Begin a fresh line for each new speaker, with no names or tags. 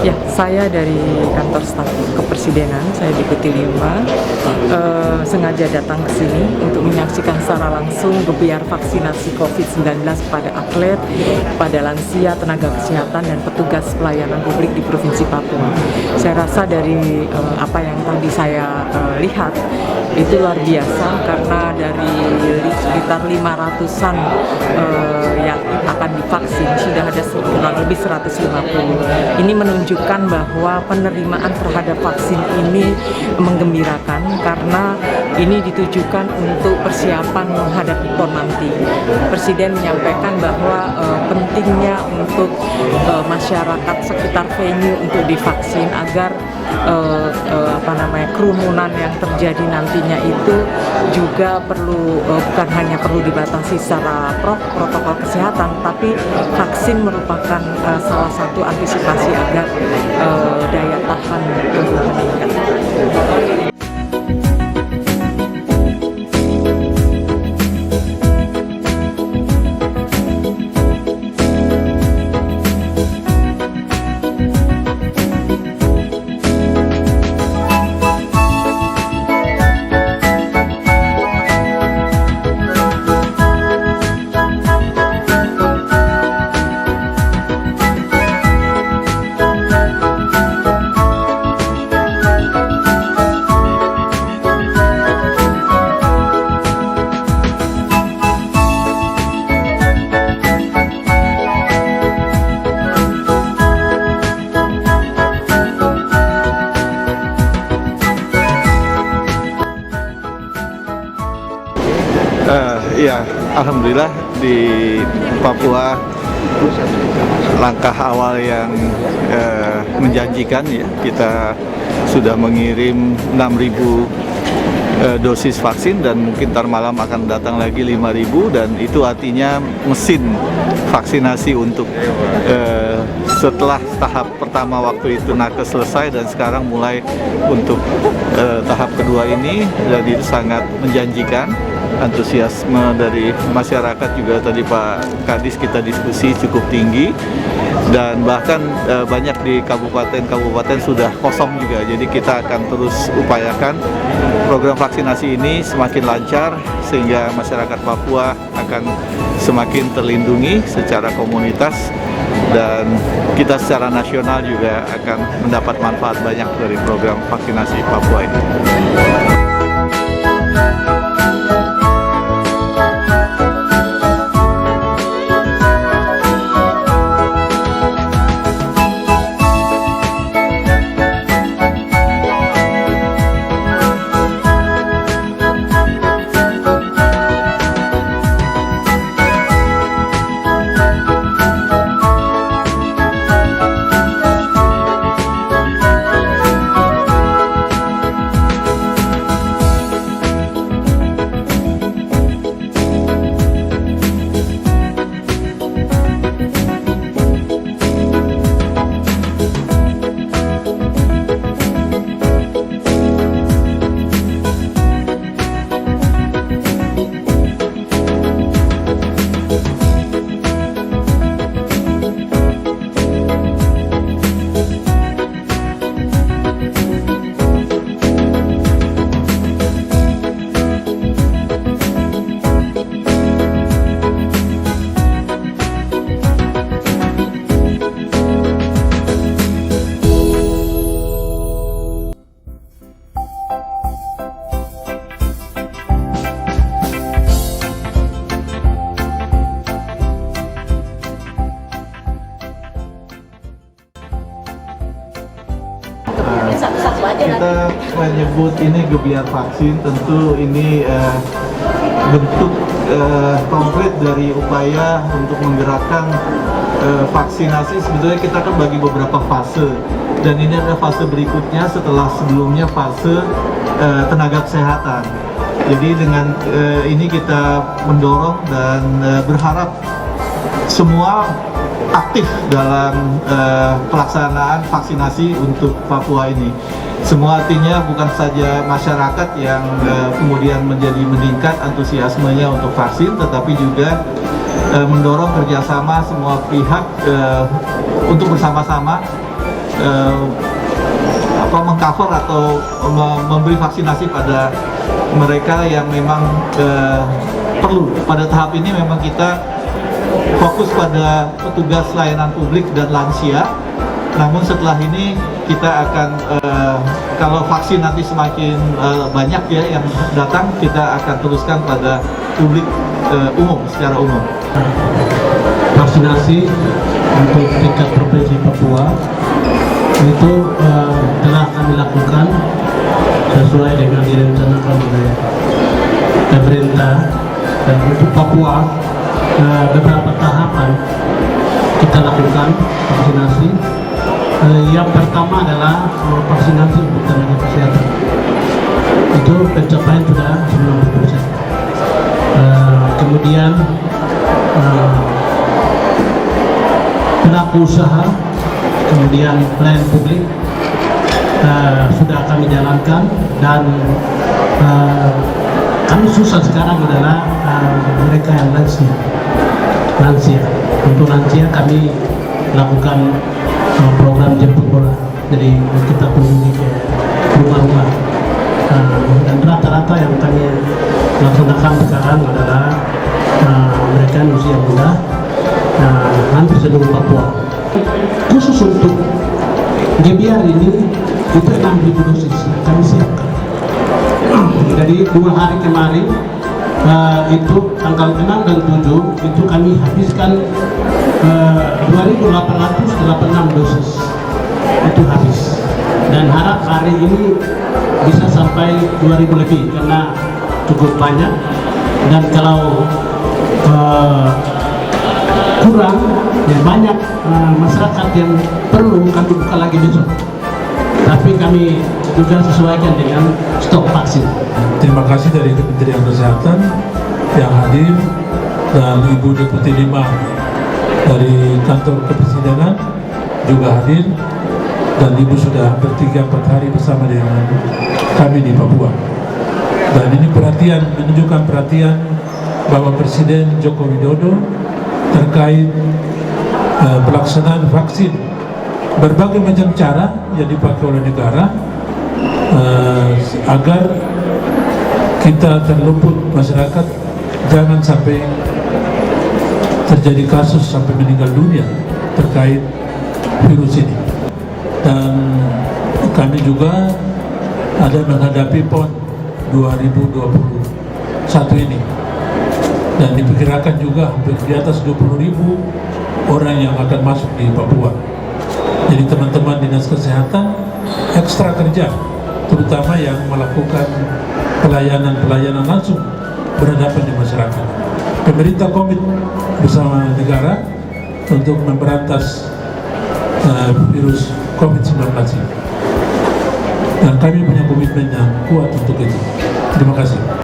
Ya, saya dari kantor staf kepresidenan, saya Deputi 5, sengaja datang ke sini untuk menyaksikan secara langsung gebiar vaksinasi COVID-19 kepada atlet, kepada lansia, tenaga kesehatan, dan petugas pelayanan publik di Provinsi Papua. Saya rasa dari apa yang tadi saya lihat, itu luar biasa karena dari sekitar 500-an yang akan divaksin, sudah ada kurang lebih 150. Ini menunjukkan bahwa penerimaan terhadap vaksin ini menggembirakan karena ini ditujukan untuk persiapan menghadapi PON nanti. Presiden menyampaikan bahwa pentingnya untuk masyarakat sekitar venue untuk divaksin agar kerumunan yang terjadi nantinya itu juga perlu bukan hanya perlu dibatasi secara protokol kesehatan, tapi vaksin merupakan salah satu antisipasi agar daya tahan tubuh meningkat.
Ya, alhamdulillah di Papua langkah awal yang menjanjikan ya. Kita sudah mengirim 6.000 dosis vaksin dan mungkin ntar malam akan datang lagi 5.000, dan itu artinya mesin vaksinasi untuk setelah tahap pertama waktu itu nakes selesai dan sekarang mulai untuk tahap kedua ini, jadi itu sangat menjanjikan. Antusiasme dari masyarakat juga tadi Pak Kadis kita diskusi cukup tinggi, dan bahkan banyak di kabupaten-kabupaten sudah kosong juga. Jadi kita akan terus upayakan program vaksinasi ini semakin lancar sehingga masyarakat Papua akan semakin terlindungi secara komunitas, dan kita secara nasional juga akan mendapat manfaat banyak dari program vaksinasi Papua ini. Kita menyebut ini gebiar vaksin, tentu ini bentuk konkret dari upaya untuk menggerakkan vaksinasi. Sebetulnya kita kan bagi beberapa fase, dan ini adalah fase berikutnya setelah sebelumnya fase tenaga kesehatan. Jadi dengan ini kita mendorong dan berharap semua aktif dalam pelaksanaan vaksinasi untuk Papua ini. Semua artinya bukan saja masyarakat yang kemudian menjadi meningkat antusiasmenya untuk vaksin, tetapi juga mendorong kerjasama semua pihak untuk bersama-sama mengcover atau memberi vaksinasi pada mereka yang memang perlu. Pada tahap ini memang kita fokus pada petugas layanan publik dan lansia. Namun setelah ini kita akan kalau vaksin nanti semakin banyak ya yang datang, kita akan teruskan pada publik umum secara umum.
Vaksinasi untuk tingkat provinsi Papua itu telah kami lakukan sesuai dengan direncanakan oleh pemerintah, dan untuk Papua beberapa tahapan kita lakukan vaksinasi. Yang pertama adalah vaksinasi untuk tenaga kesehatan, itu pencapaian sudah 90%. Kemudian pelaku usaha, kemudian pelayan publik sudah kami jalankan, dan kami susah sekarang adalah mereka yang lansia. Untuk lansia kami lakukan program jemput bola, jadi kita kunjungi ke rumah-rumah, dan rata-rata yang kami laksanakan sekarang adalah mereka usia muda, hampir seluruh Papua. Khusus untuk GBR ini itu 6.000 dosis kami siapkan. Jadi 2 hari kemarin itu tanggal 6 dan 7 itu kami habiskan 2.886 dosis itu habis, dan harap hari ini bisa sampai 2.000 lebih karena cukup banyak, dan kalau kurang ya banyak masyarakat yang perlu kami buka lagi besok, tapi kami juga sesuaikan dengan stok vaksin.
Terima kasih dari Kementerian Kesehatan yang hadir, dan Ibu Deputi 5 dari kantor kepresidenan juga hadir, dan Ibu sudah 3-4 hari bersama dengan kami di Papua. Dan ini menunjukkan perhatian Bapak Presiden Joko Widodo terkait pelaksanaan vaksin. Berbagai macam cara yang dipakai oleh negara agar kita terluput, masyarakat jangan sampai terjadi kasus sampai meninggal dunia terkait virus ini. Dan kami juga ada menghadapi PON 2021 ini, dan diperkirakan juga hampir di atas 20.000 orang yang akan masuk di Papua. Jadi teman-teman dinas kesehatan ekstra kerja, terutama yang melakukan pelayanan langsung berhadapan di masyarakat. Pemerintah komit bersama negara untuk memberantas virus COVID-19 ini, dan kami punya komitmen yang kuat untuk itu. Terima kasih.